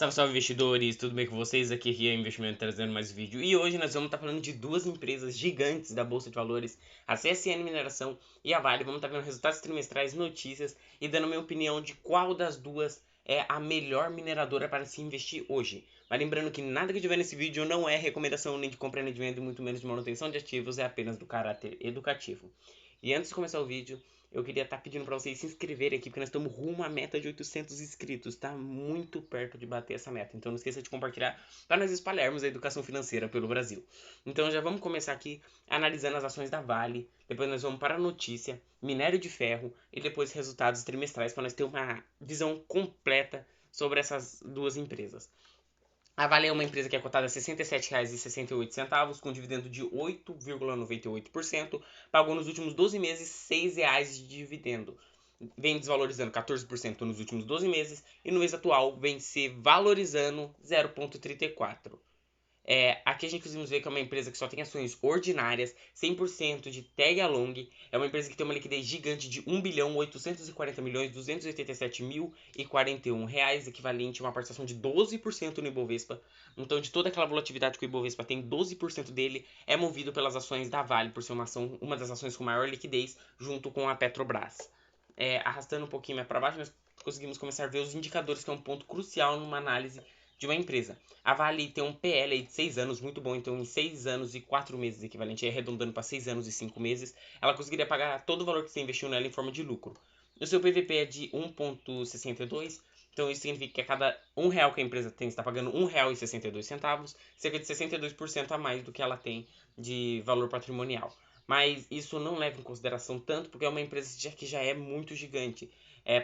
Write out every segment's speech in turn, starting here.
Salve, salve investidores, tudo bem com vocês? Aqui é Investimento trazendo mais vídeo. E hoje nós vamos estar falando de duas empresas gigantes da Bolsa de Valores, a CSN Mineração e a Vale. Vamos estar vendo resultados trimestrais, notícias e dando minha opinião de qual das duas é a melhor mineradora para se investir hoje. Mas lembrando que nada que eu tiver nesse vídeo não é recomendação nem de compra nem de venda e muito menos de manutenção de ativos, é apenas do caráter educativo. E antes de começar o vídeo, eu queria estar pedindo para vocês se inscreverem aqui, porque nós estamos rumo à meta de 800 inscritos. Está muito perto de bater essa meta. Então não esqueça de compartilhar para nós espalharmos a educação financeira pelo Brasil. Então já vamos começar aqui analisando as ações da Vale. Depois nós vamos para a notícia, minério de ferro e depois resultados trimestrais para nós ter uma visão completa sobre essas duas empresas. A Vale é uma empresa que é cotada a R$ 67,68, com dividendo de 8,98%, pagou nos últimos 12 meses R$ 6,00 de dividendo. Vem desvalorizando 14% nos últimos 12 meses e no mês atual vem se valorizando 0,34%. Aqui a gente conseguimos ver que é uma empresa que só tem ações ordinárias, 100% de tag along, é uma empresa que tem uma liquidez gigante de R$ 1.840.287.041 reais, equivalente a uma participação de 12% no Ibovespa. Então, de toda aquela volatilidade que o Ibovespa tem, 12% dele é movido pelas ações da Vale, por ser uma das ações com maior liquidez, junto com a Petrobras. Arrastando um pouquinho mais para baixo, nós conseguimos começar a ver os indicadores, que é um ponto crucial numa análise de uma empresa. A Vale tem um PL aí de 6 anos, muito bom, então em 6 anos e 4 meses, equivalente, arredondando para 6 anos e 5 meses, ela conseguiria pagar todo o valor que você investiu nela em forma de lucro. O seu PVP é de 1,62, então isso significa que a cada R$ 1 que a empresa tem, está pagando R$ 1,62, cerca de 62% a mais do que ela tem de valor patrimonial. Mas isso não leva em consideração tanto, porque é uma empresa que já é muito gigante.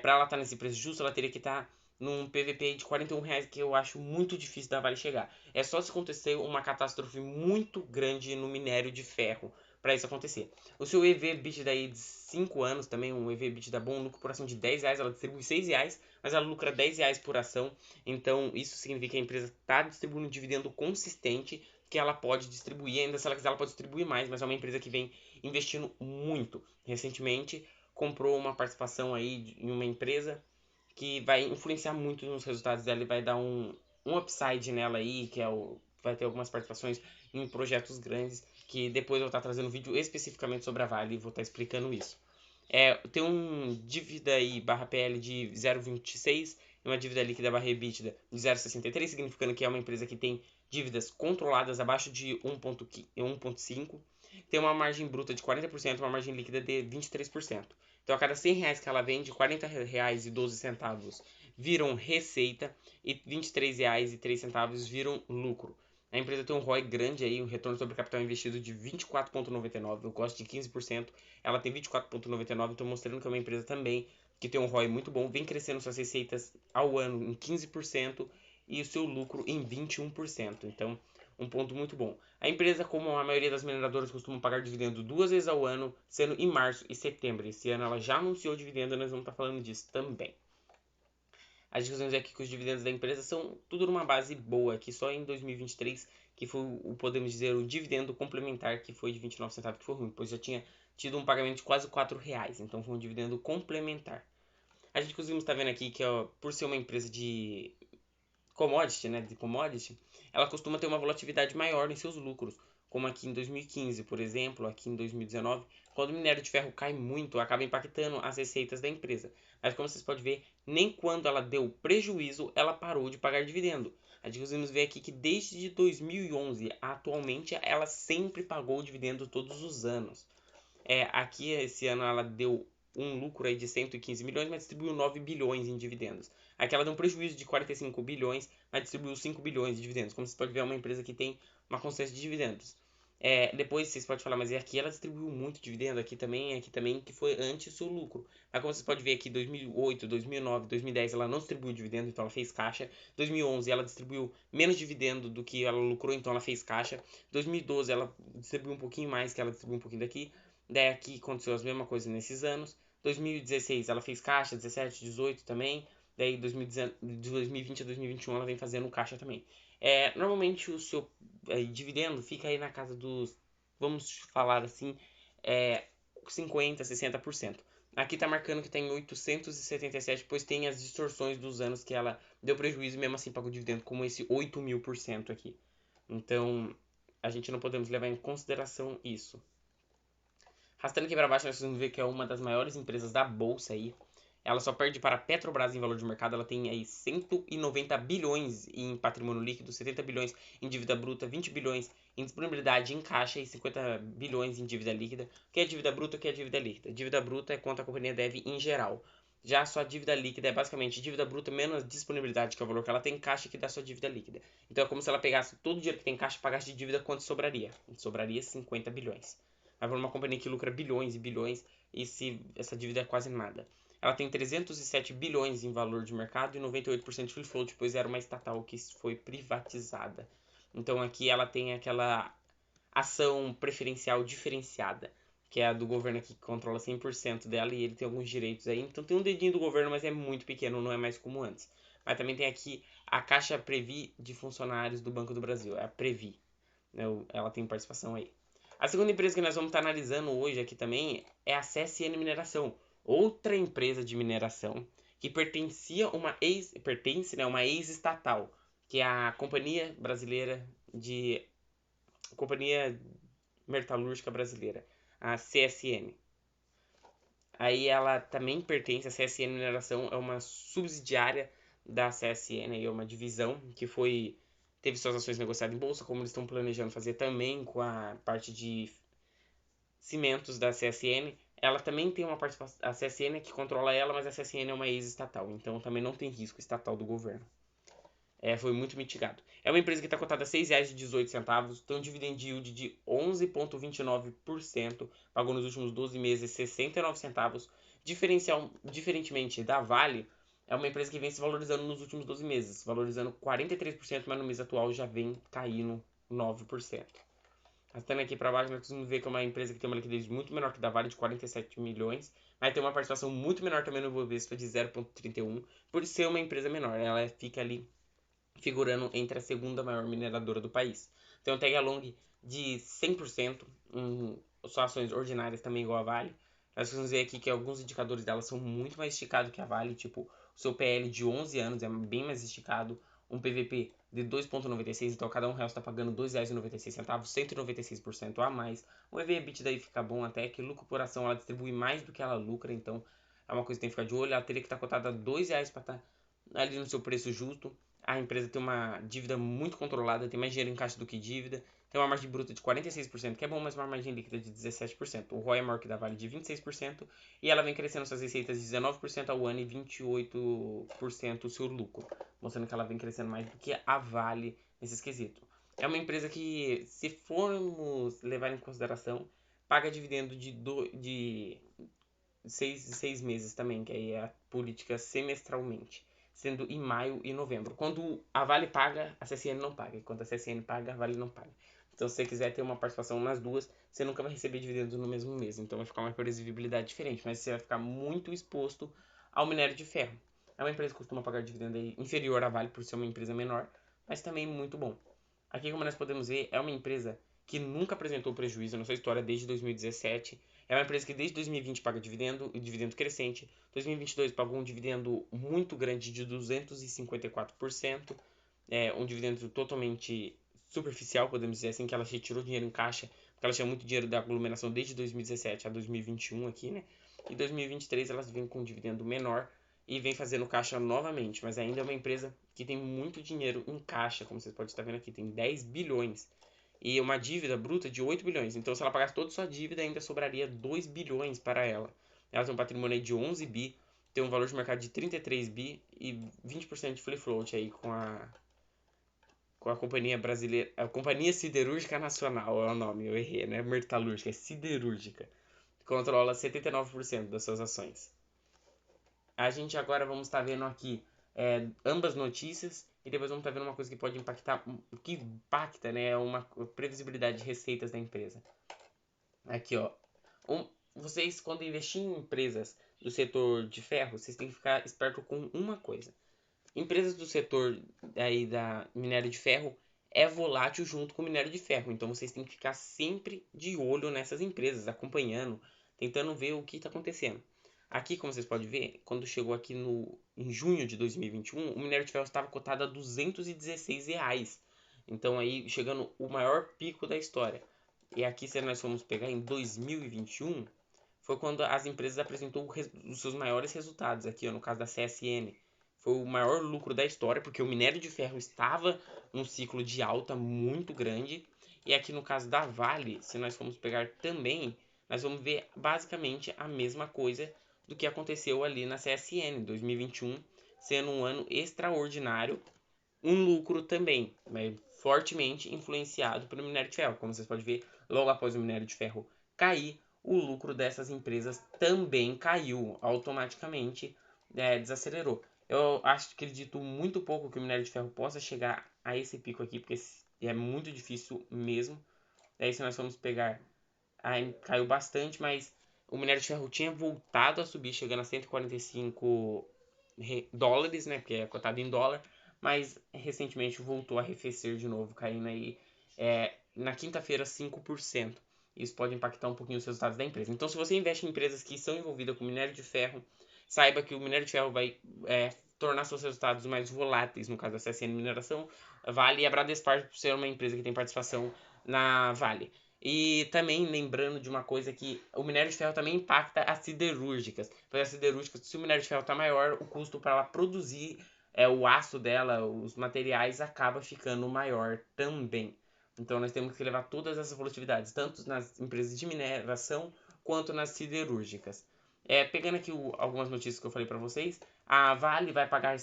Para ela estar nesse preço justo, ela teria que estar num PVP de R$ 41, que eu acho muito difícil da Vale chegar. É só se acontecer uma catástrofe muito grande no minério de ferro para isso acontecer. O seu EV/EBITDA aí de 5 anos também, um EV/EBITDA bom, um lucro por ação de R$ 10, ela distribui R$ 6, mas ela lucra R$ 10 por ação. Então isso significa que a empresa está distribuindo um dividendo consistente que ela pode distribuir, ainda se ela quiser ela pode distribuir mais, mas é uma empresa que vem investindo muito. Recentemente comprou uma participação aí em uma empresa que vai influenciar muito nos resultados dela e vai dar um upside nela aí, vai ter algumas participações em projetos grandes, que depois eu vou estar trazendo um vídeo especificamente sobre a Vale e vou estar explicando isso. Tem um dívida aí barra PL de 0,26 e uma dívida líquida barra EBITDA de 0,63, significando que é uma empresa que tem dívidas controladas abaixo de 1,5. Tem uma margem bruta de 40%, uma margem líquida de 23%. Então, a cada R$ 100 que ela vende, R$ 40,12 viram receita e R$ 23,03 viram lucro. A empresa tem um ROI grande aí, um retorno sobre capital investido de 24,99. Eu gosto de 15%. Ela tem 24,99, então mostrando que é uma empresa também que tem um ROI muito bom, vem crescendo suas receitas ao ano em 15% e o seu lucro em 21%. Então, um ponto muito bom. A empresa, como a maioria das mineradoras, costuma pagar dividendo 2 vezes ao ano, sendo em março e setembro. Esse ano ela já anunciou dividendo, nós vamos estar falando disso também. As discussões aqui que os dividendos da empresa são tudo numa base boa, que só em 2023 que foi podemos dizer, o dividendo complementar, que foi de 29 centavos, que foi ruim, pois já tinha tido um pagamento de quase R$ 4, então foi um dividendo complementar. A gente conseguimos estar vendo aqui que, ó, por ser uma empresa de commodity, né, de commodity, ela costuma ter uma volatilidade maior em seus lucros, como aqui em 2015, por exemplo, aqui em 2019, quando o minério de ferro cai muito, acaba impactando as receitas da empresa. Mas como vocês podem ver, nem quando ela deu prejuízo, ela parou de pagar dividendo. A gente conseguimos ver aqui que desde 2011 atualmente ela sempre pagou dividendo todos os anos. Aqui esse ano ela deu um lucro aí de 115 milhões, mas distribuiu 9 bilhões em dividendos. Aqui ela deu um prejuízo de 45 bilhões, mas distribuiu 5 bilhões de dividendos. Como você pode ver, é uma empresa que tem uma constância de dividendos. Depois vocês podem falar, mas aqui ela distribuiu muito dividendo, aqui também, que foi antes o seu lucro. Mas como vocês podem ver aqui, 2008, 2009, 2010 ela não distribuiu dividendo, então ela fez caixa. 2011 ela distribuiu menos dividendo do que ela lucrou, então ela fez caixa. 2012 ela distribuiu um pouquinho mais, que ela distribuiu um pouquinho daqui. Daí aqui aconteceu as mesmas coisas nesses anos. 2016 ela fez caixa, 17, 18 também. Daí 2020 a 2021 ela vem fazendo caixa também. Normalmente o seu dividendo fica aí na casa dos, vamos falar assim, 50, 60%. Aqui tá marcando que tá em 877, pois tem as distorções dos anos que ela deu prejuízo e mesmo assim pagou dividendo, como esse 8.000% aqui. Então, a gente não podemos levar em consideração isso. Arrastando aqui para baixo, nós vamos ver que é uma das maiores empresas da bolsa aí. Ela só perde para a Petrobras em valor de mercado. Ela tem aí 190 bilhões em patrimônio líquido, 70 bilhões em dívida bruta, 20 bilhões em disponibilidade em caixa e 50 bilhões em dívida líquida. O que é dívida bruta? O que é dívida líquida? Dívida bruta é quanto a companhia deve em geral. Já a sua dívida líquida é basicamente dívida bruta menos disponibilidade, que é o valor que ela tem em caixa, que dá a sua dívida líquida. Então é como se ela pegasse todo o dinheiro que tem em caixa e pagasse de dívida, quanto sobraria? Sobraria 50 bilhões. Mas para uma companhia que lucra bilhões e bilhões, essa dívida é quase nada. Ela tem 307 bilhões em valor de mercado e 98% de free float, pois era uma estatal que foi privatizada. Então aqui ela tem aquela ação preferencial diferenciada, que é a do governo que controla 100% dela e ele tem alguns direitos aí. Então tem um dedinho do governo, mas é muito pequeno, não é mais como antes. Mas também tem aqui a Caixa Previ de funcionários do Banco do Brasil, é a Previ. Ela tem participação aí. A segunda empresa que nós vamos estar analisando hoje aqui também é a CSN Mineração, outra empresa de mineração que pertence, né, uma ex-estatal, que é a Companhia Metalúrgica Brasileira, a CSN. Aí ela também pertence, a CSN Mineração é uma subsidiária da CSN, é uma divisão que teve suas ações negociadas em bolsa, como eles estão planejando fazer também com a parte de cimentos da CSN. Ela também tem uma participação, a CSN é que controla ela, mas a CSN é uma ex-estatal, então também não tem risco estatal do governo. Foi muito mitigado. É uma empresa que está cotada a R$ 6,18, tem um dividend yield de 11,29%, pagou nos últimos 12 meses 69 centavos. Diferentemente da Vale, é uma empresa que vem se valorizando nos últimos 12 meses, valorizando 43%, mas no mês atual já vem caindo 9%. Arrastando aqui para baixo, nós conseguimos ver que é uma empresa que tem uma liquidez muito menor que a da Vale, de 47 milhões, mas tem uma participação muito menor também no Ibovespa, de 0,31, por ser uma empresa menor. Ela fica ali figurando entre a segunda maior mineradora do país. Tem um tag along de 100%, só ações ordinárias também igual a Vale. Nós vamos ver aqui que alguns indicadores dela são muito mais esticados que a Vale, tipo, o seu PL de 11 anos é bem mais esticado, um PVP de 2,96, então cada R$1 está pagando R$2,96, 196% a mais. O EV/EBITDA daí fica bom até, que lucro por ação ela distribui mais do que ela lucra, então é uma coisa que tem que ficar de olho. Ela teria que estar cotada a R$2 para estar ali no seu preço justo. A empresa tem uma dívida muito controlada, tem mais dinheiro em caixa do que dívida, tem uma margem bruta de 46%, que é bom, mas uma margem líquida de 17%. O ROI é maior que da Vale de 26%, e ela vem crescendo suas receitas de 19% ao ano e 28% o seu lucro, mostrando que ela vem crescendo mais do que a Vale nesses quesitos. É uma empresa que, se formos levar em consideração, paga dividendo de 6 meses também, que aí é a política semestralmente, sendo em maio e novembro. Quando a Vale paga, a CSN não paga. E quando a CSN paga, a Vale não paga. Então, se você quiser ter uma participação nas duas, você nunca vai receber dividendos no mesmo mês. Então, vai ficar uma previsibilidade diferente. Mas você vai ficar muito exposto ao minério de ferro. É uma empresa que costuma pagar dividendo aí inferior à Vale, por ser uma empresa menor, mas também muito bom. Aqui, como nós podemos ver, é uma empresa que nunca apresentou prejuízo na sua história desde 2017. É uma empresa que desde 2020 paga dividendo, e dividendo crescente. 2022 pagou um dividendo muito grande de 254%. Um dividendo totalmente superficial, podemos dizer assim, que ela retirou dinheiro em caixa, porque ela tinha muito dinheiro da aglomeração desde 2017 a 2021 aqui, né? E 2023 elas vêm com um dividendo menor e vem fazendo caixa novamente, mas ainda é uma empresa que tem muito dinheiro em caixa, como vocês podem estar vendo aqui, tem 10 bilhões e uma dívida bruta de 8 bilhões. Então, se ela pagasse toda a sua dívida, ainda sobraria 2 bilhões para ela. Ela tem um patrimônio de 11 bi, tem um valor de mercado de 33 bi e 20% de free float aí com a companhia brasileira, a Companhia Siderúrgica Nacional é o nome, eu errei, né? Metalúrgica, é siderúrgica. Controla 79% das suas ações. A gente agora vamos estar vendo aqui ambas notícias e depois vamos estar vendo uma coisa que pode impactar, que impacta, né, uma previsibilidade de receitas da empresa. Aqui, ó, vocês quando investir em empresas do setor de ferro, vocês têm que ficar esperto com uma coisa. Empresas do setor aí da minério de ferro é volátil junto com o minério de ferro, então vocês têm que ficar sempre de olho nessas empresas, acompanhando, tentando ver o que está acontecendo. Aqui, como vocês podem ver, quando chegou aqui em junho de 2021, o minério de ferro estava cotado a R$ 216. Então aí chegando o maior pico da história. E aqui, se nós formos pegar em 2021, foi quando as empresas apresentou os seus maiores resultados. Aqui, ó, no caso da CSN, foi o maior lucro da história, porque o minério de ferro estava num ciclo de alta muito grande. E aqui no caso da Vale, se nós formos pegar também, nós vamos ver basicamente a mesma coisa do que aconteceu ali na CSN 2021, sendo um ano extraordinário, um lucro também, mas fortemente influenciado pelo minério de ferro. Como vocês podem ver, logo após o minério de ferro cair, o lucro dessas empresas também caiu automaticamente, desacelerou. Eu acredito muito pouco que o minério de ferro possa chegar a esse pico aqui, porque é muito difícil mesmo. Daí, se nós formos pegar, aí caiu bastante, mas o minério de ferro tinha voltado a subir, chegando a 145 dólares, né? Porque é cotado em dólar, mas recentemente voltou a arrefecer de novo, caindo aí na quinta-feira 5%. Isso pode impactar um pouquinho os resultados da empresa. Então, se você investe em empresas que são envolvidas com minério de ferro, saiba que o minério de ferro vai tornar seus resultados mais voláteis. No caso da CSN Mineração, Vale e a Bradespar, por ser uma empresa que tem participação na Vale. E também lembrando de uma coisa que o minério de ferro também impacta as siderúrgicas. Pois as siderúrgicas, se o minério de ferro está maior, o custo para ela produzir o aço dela, os materiais, acaba ficando maior também. Então nós temos que levar todas essas volatilidades, tanto nas empresas de mineração quanto nas siderúrgicas. Pegando aqui algumas notícias que eu falei para vocês, a Vale vai pagar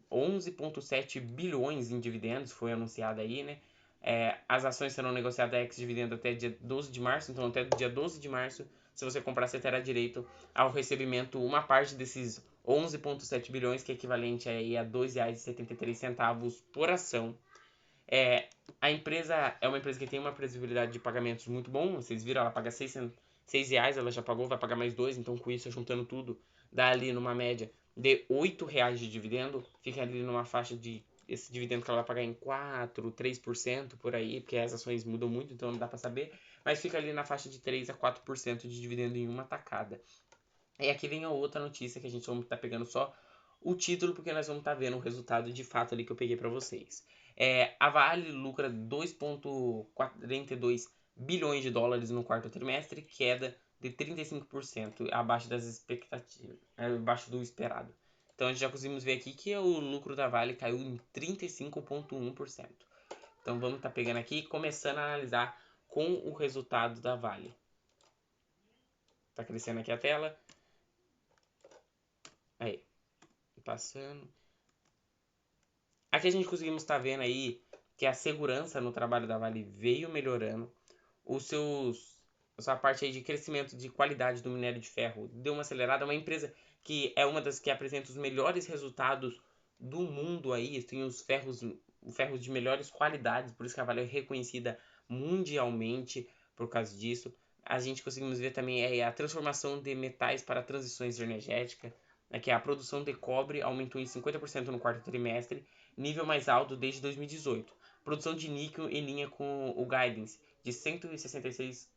11,7 bilhões em dividendos, foi anunciado aí, né? As ações serão negociadas ex-dividendo até dia 12 de março, então até dia 12 de março, se você comprar, você terá direito ao recebimento, uma parte desses 11,7 bilhões, que é equivalente aí a R$ 2,73 por ação. A empresa é uma empresa que tem uma previsibilidade de pagamentos muito bom. Vocês viram, ela paga R$ 6, ela já pagou, vai pagar mais 2, então com isso, juntando tudo, dá ali numa média de R$ 8 de dividendo, fica ali numa faixa de esse dividendo que ela vai pagar em 4, 3% por aí, porque as ações mudam muito, então não dá para saber, mas fica ali na faixa de 3 a 4% de dividendo em uma tacada. E aqui vem a outra notícia que a gente vai estar pegando só o título, porque nós vamos estar vendo o resultado de fato ali que eu peguei para vocês. A Vale lucra 2,42 bilhões de dólares no quarto trimestre, queda de 35%, abaixo das expectativas, abaixo do esperado. Então a gente já conseguimos ver aqui que o lucro da Vale caiu em 35,1%. Então vamos estar pegando aqui e começando a analisar com o resultado da Vale. Está crescendo aqui a tela. Aí, passando. Aqui a gente conseguimos estar vendo aí que a segurança no trabalho da Vale veio melhorando. A sua parte aí de crescimento de qualidade do minério de ferro deu uma acelerada. É uma empresa que é uma das que apresenta os melhores resultados do mundo aí. Tem os ferros de melhores qualidades, por isso que a Vale é reconhecida mundialmente por causa disso. A gente conseguimos ver também a transformação de metais para transições energéticas. Aqui a produção de cobre aumentou em 50% no quarto trimestre, nível mais alto desde 2018. Produção de níquel em linha com o guidance, de 166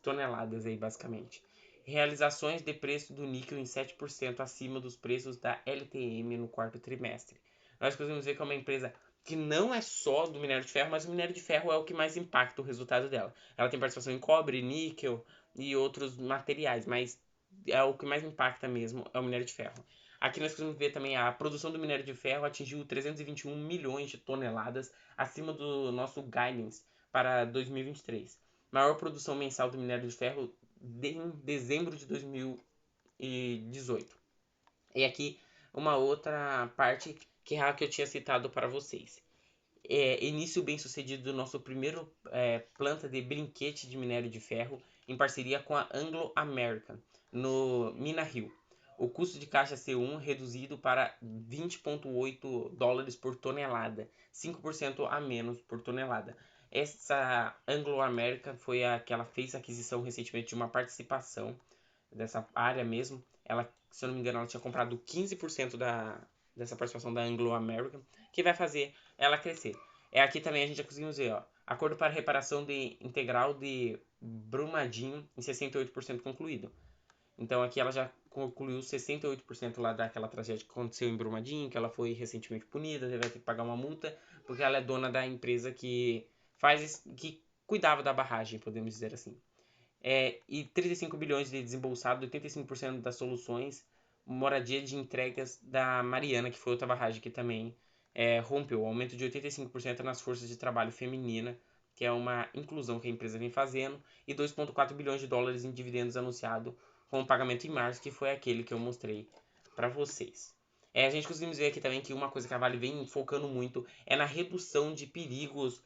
toneladas aí, basicamente. Realizações de preço do níquel em 7% acima dos preços da LTM no quarto trimestre. Nós conseguimos ver que é uma empresa que não é só do minério de ferro, mas o minério de ferro é o que mais impacta o resultado dela. Ela tem participação em cobre, níquel e outros materiais, mas é o que mais impacta mesmo é o minério de ferro. Aqui nós conseguimos ver também a produção do minério de ferro atingiu 321 milhões de toneladas, acima do nosso guidance para 2023. Maior produção mensal do minério de ferro em dezembro de 2018. E aqui uma outra parte que é a que eu tinha citado para vocês. Início bem sucedido do nosso primeiro planta de brinquete de minério de ferro em parceria com a Anglo American no Mina Hill. O custo de caixa C1 reduzido para 20,8 dólares por tonelada, 5% a menos por tonelada. Essa Anglo American foi a que ela fez a aquisição recentemente de uma participação dessa área mesmo. Ela, se eu não me engano, ela tinha comprado 15% dessa participação da Anglo American, que vai fazer ela crescer. Aqui também a gente já conseguimos ver, ó, acordo para reparação de integral de Brumadinho em 68% concluído. Então aqui ela já concluiu 68% lá daquela tragédia que aconteceu em Brumadinho, que ela foi recentemente punida, vai ter que pagar uma multa, porque ela é dona da empresa que cuidava da barragem, podemos dizer assim. E 35 bilhões de desembolsado, 85% das soluções, moradia de entregas da Mariana, que foi outra barragem que também rompeu, aumento de 85% nas forças de trabalho feminina, que é uma inclusão que a empresa vem fazendo, e 2,4 bilhões de dólares em dividendos anunciado com o pagamento em março, que foi aquele que eu mostrei para vocês. A gente conseguimos ver aqui também que uma coisa que a Vale vem focando muito é na redução de perigos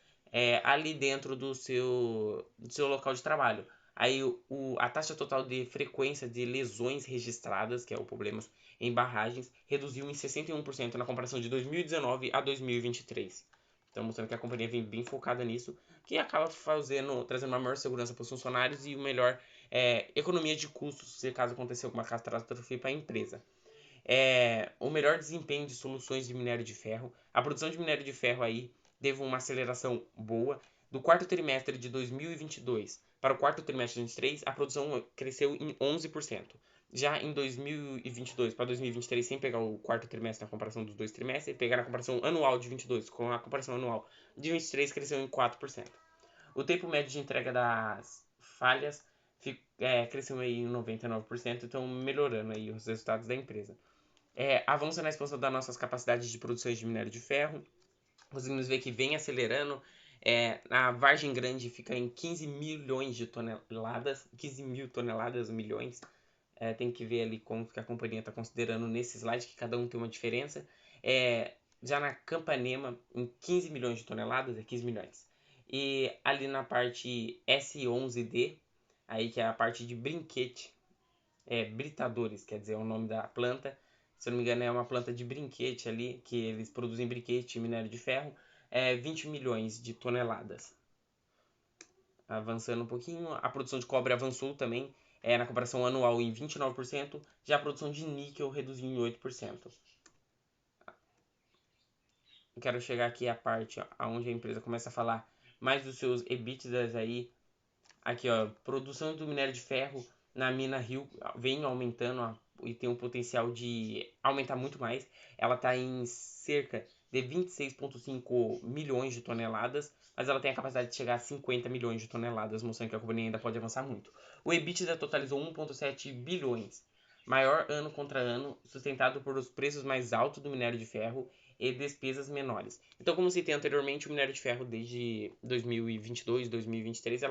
ali dentro do seu local de trabalho. Aí a taxa total de frequência de lesões registradas, que é o problema em barragens, reduziu em 61% na comparação de 2019 a 2023. Então, mostrando que a companhia vem bem focada nisso, que acaba trazendo uma maior segurança para os funcionários e melhor economia de custos, se caso acontecer alguma catástrofe para a empresa. O melhor desempenho de soluções de minério de ferro. A produção de minério de ferro aí teve uma aceleração boa. Do quarto trimestre de 2022 para o quarto trimestre de 2023, a produção cresceu em 11%. Já em 2022 para 2023, sem pegar o quarto trimestre na comparação dos dois trimestres, pegar na comparação anual de 22 com a comparação anual de 23, cresceu em 4%. O tempo médio de entrega das falhas cresceu aí em 99%, então melhorando aí os resultados da empresa. Avança na expansão das nossas capacidades de produção de minério de ferro. Conseguimos ver que vem acelerando. A Vargem Grande fica em 15 milhões de toneladas. 15 mil toneladas, milhões. Tem que ver ali como que a companhia está considerando nesse slide, que cada um tem uma diferença. Já na Campanema, em 15 milhões de toneladas, 15 milhões. E ali na parte S11D, aí que é a parte de brinquete, britadores, quer dizer, é o nome da planta. Se eu não me engano, é uma planta de brinquete ali, que eles produzem brinquete e minério de ferro. 20 milhões de toneladas. Avançando um pouquinho, a produção de cobre avançou também, na comparação anual em 29%, já a produção de níquel reduziu em 8%. Eu quero chegar aqui à parte onde a empresa começa a falar mais dos seus EBITDAs aí. Aqui, ó, produção do minério de ferro na mina Rio vem aumentando e tem um potencial de aumentar muito mais. Ela está em cerca de 26,5 milhões de toneladas, mas ela tem a capacidade de chegar a 50 milhões de toneladas, mostrando que a companhia ainda pode avançar muito. O EBITDA totalizou 1,7 bilhões, maior ano contra ano, sustentado por os preços mais altos do minério de ferro e despesas menores. Então, como citei anteriormente, o minério de ferro desde 2022, 2023,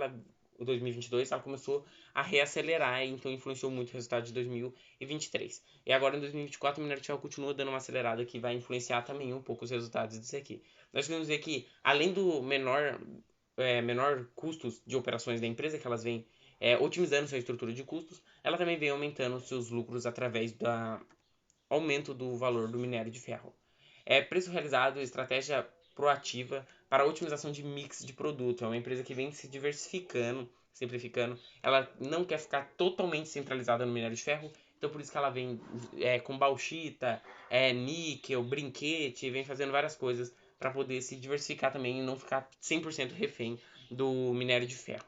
o 2022 ela começou a reacelerar, então influenciou muito o resultado de 2023. E agora em 2024 o minério de ferro continua dando uma acelerada que vai influenciar também um pouco os resultados disso aqui. Nós podemos ver que, além do menor custos de operações da empresa, que elas vêm otimizando sua estrutura de custos, ela também vem aumentando seus lucros através do aumento do valor do minério de ferro. Preço realizado, estratégia proativa para a otimização de mix de produto. É uma empresa que vem se diversificando, simplificando. Ela não quer ficar totalmente centralizada no minério de ferro, então por isso que ela vem com bauxita, níquel, brinquete, vem fazendo várias coisas para poder se diversificar também e não ficar 100% refém do minério de ferro.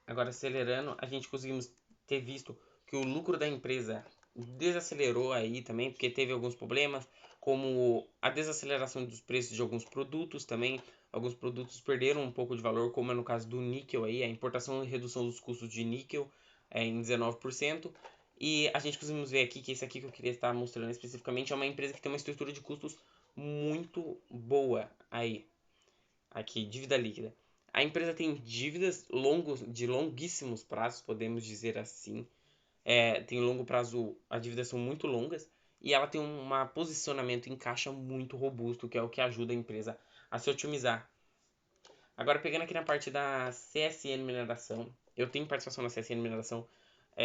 Agora, acelerando, a gente conseguimos ter visto que o lucro da empresa desacelerou aí também, porque teve alguns problemas, como a desaceleração dos preços de alguns produtos também. Alguns produtos perderam um pouco de valor, como é no caso do níquel aí, a importação e redução dos custos de níquel em 19%. E a gente conseguimos ver aqui que esse aqui que eu queria estar mostrando especificamente é uma empresa que tem uma estrutura de custos muito boa aí. Aqui, dívida líquida. A empresa tem dívidas de longuíssimos prazos, podemos dizer assim. Tem longo prazo, as dívidas são muito longas e ela tem um posicionamento em caixa muito robusto, que é o que ajuda a empresa a se otimizar. Agora, pegando aqui na parte da CSN Mineração, eu tenho participação na CSN Mineração,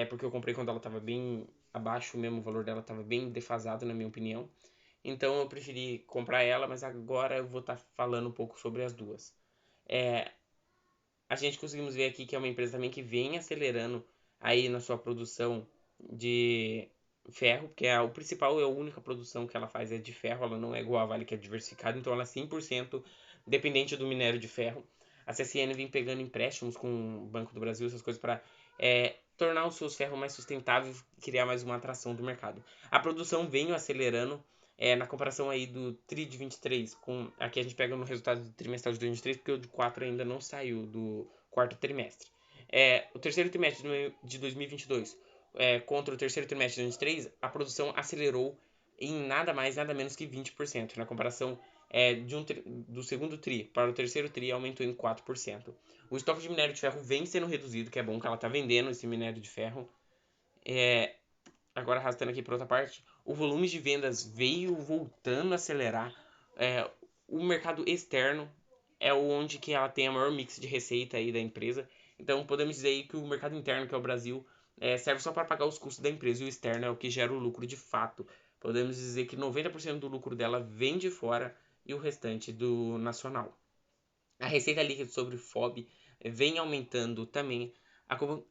porque eu comprei quando ela estava bem abaixo mesmo, o valor dela estava bem defasado, na minha opinião. Então eu preferi comprar ela, mas agora eu vou estar falando um pouco sobre as duas. A gente conseguimos ver aqui que é uma empresa também que vem acelerando aí na sua produção de ferro, porque o principal, a única produção que ela faz é de ferro, ela não é igual a Vale que é diversificada, então ela é 100% dependente do minério de ferro. A CSN vem pegando empréstimos com o Banco do Brasil, essas coisas para tornar os seus ferros mais sustentáveis e criar mais uma atração do mercado. A produção veio acelerando na comparação aí do TRI de 23, aqui a gente pega no resultado do trimestral de 2023, porque o de 4 ainda não saiu do quarto trimestre. O terceiro trimestre de 2022 contra o terceiro trimestre de 2023, a produção acelerou em nada mais, nada menos que 20%. Na comparação do segundo TRI para o terceiro TRI, aumentou em 4%. O estoque de minério de ferro vem sendo reduzido, que é bom que ela está vendendo esse minério de ferro. Agora arrastando aqui para outra parte, o volume de vendas veio voltando a acelerar. O mercado externo é onde que ela tem a maior mix de receita aí da empresa. Então podemos dizer aí que o mercado interno, que é o Brasil, serve só para pagar os custos da empresa, e o externo é o que gera o lucro de fato. Podemos dizer que 90% do lucro dela vem de fora e o restante do nacional. A receita líquida sobre FOB vem aumentando também.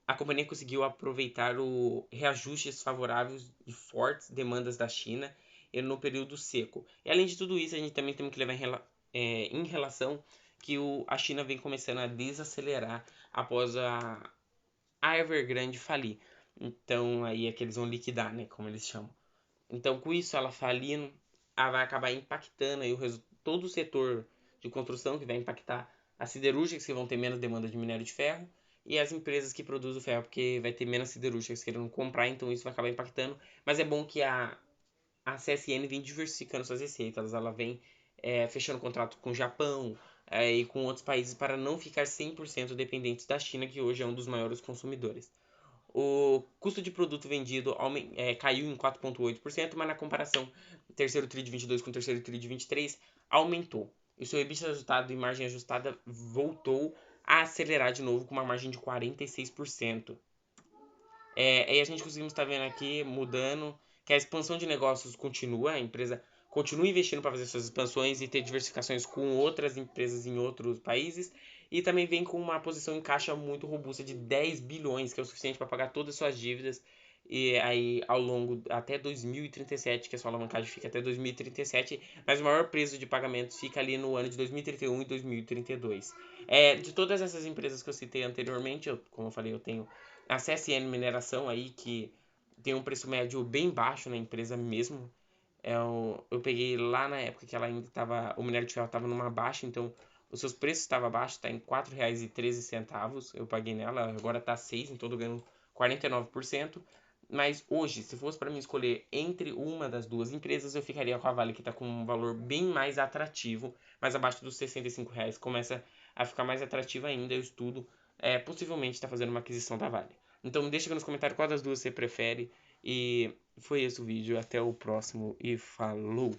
A companhia conseguiu aproveitar os reajustes favoráveis de fortes demandas da China no período seco. E além de tudo isso, a gente também tem que levar em relação que a China vem começando a desacelerar após a Evergrande falir. Então aí é que eles vão liquidar, né, como eles chamam. Então com isso ela falindo, ela vai acabar impactando aí todo o setor de construção, que vai impactar as siderúrgicas, que vão ter menos demanda de minério de ferro, e as empresas que produzem ferro, porque vai ter menos siderúrgicas querendo comprar, então isso vai acabar impactando. Mas é bom que a CSN vem diversificando suas receitas, ela vem fechando contrato com o Japão e com outros países para não ficar 100% dependentes da China, que hoje é um dos maiores consumidores. O custo de produto vendido caiu em 4,8%, mas na comparação terceiro TRI de 22 com terceiro TRI de 23 aumentou. E o seu EBITDA ajustado e margem ajustada voltou a acelerar de novo com uma margem de 46%. Aí a gente conseguimos estar vendo aqui, mudando, que a expansão de negócios continua, a empresa continua investindo para fazer suas expansões e ter diversificações com outras empresas em outros países, e também vem com uma posição em caixa muito robusta de 10 bilhões, que é o suficiente para pagar todas as suas dívidas, e aí ao longo até 2037, que a sua alavancagem fica até 2037, mas o maior preço de pagamentos fica ali no ano de 2031 e 2032. De todas essas empresas que eu citei anteriormente, como eu falei, eu tenho a CSN Mineração aí, que tem um preço médio bem baixo na empresa mesmo. Eu peguei lá na época que ela ainda estava, o minério de ferro estava numa baixa, então os seus preços estavam baixos, está em R$ 4,13. Eu paguei nela, agora está 6, então estou ganhando 49%. Mas hoje, se fosse para mim escolher entre uma das duas empresas, eu ficaria com a Vale, que está com um valor bem mais atrativo, mas abaixo dos R$ 65. Começa a ficar mais atrativo ainda. Eu estudo possivelmente está fazendo uma aquisição da Vale. Então me deixa aqui nos comentários qual das duas você prefere. E foi esse o vídeo. Até o próximo e falou!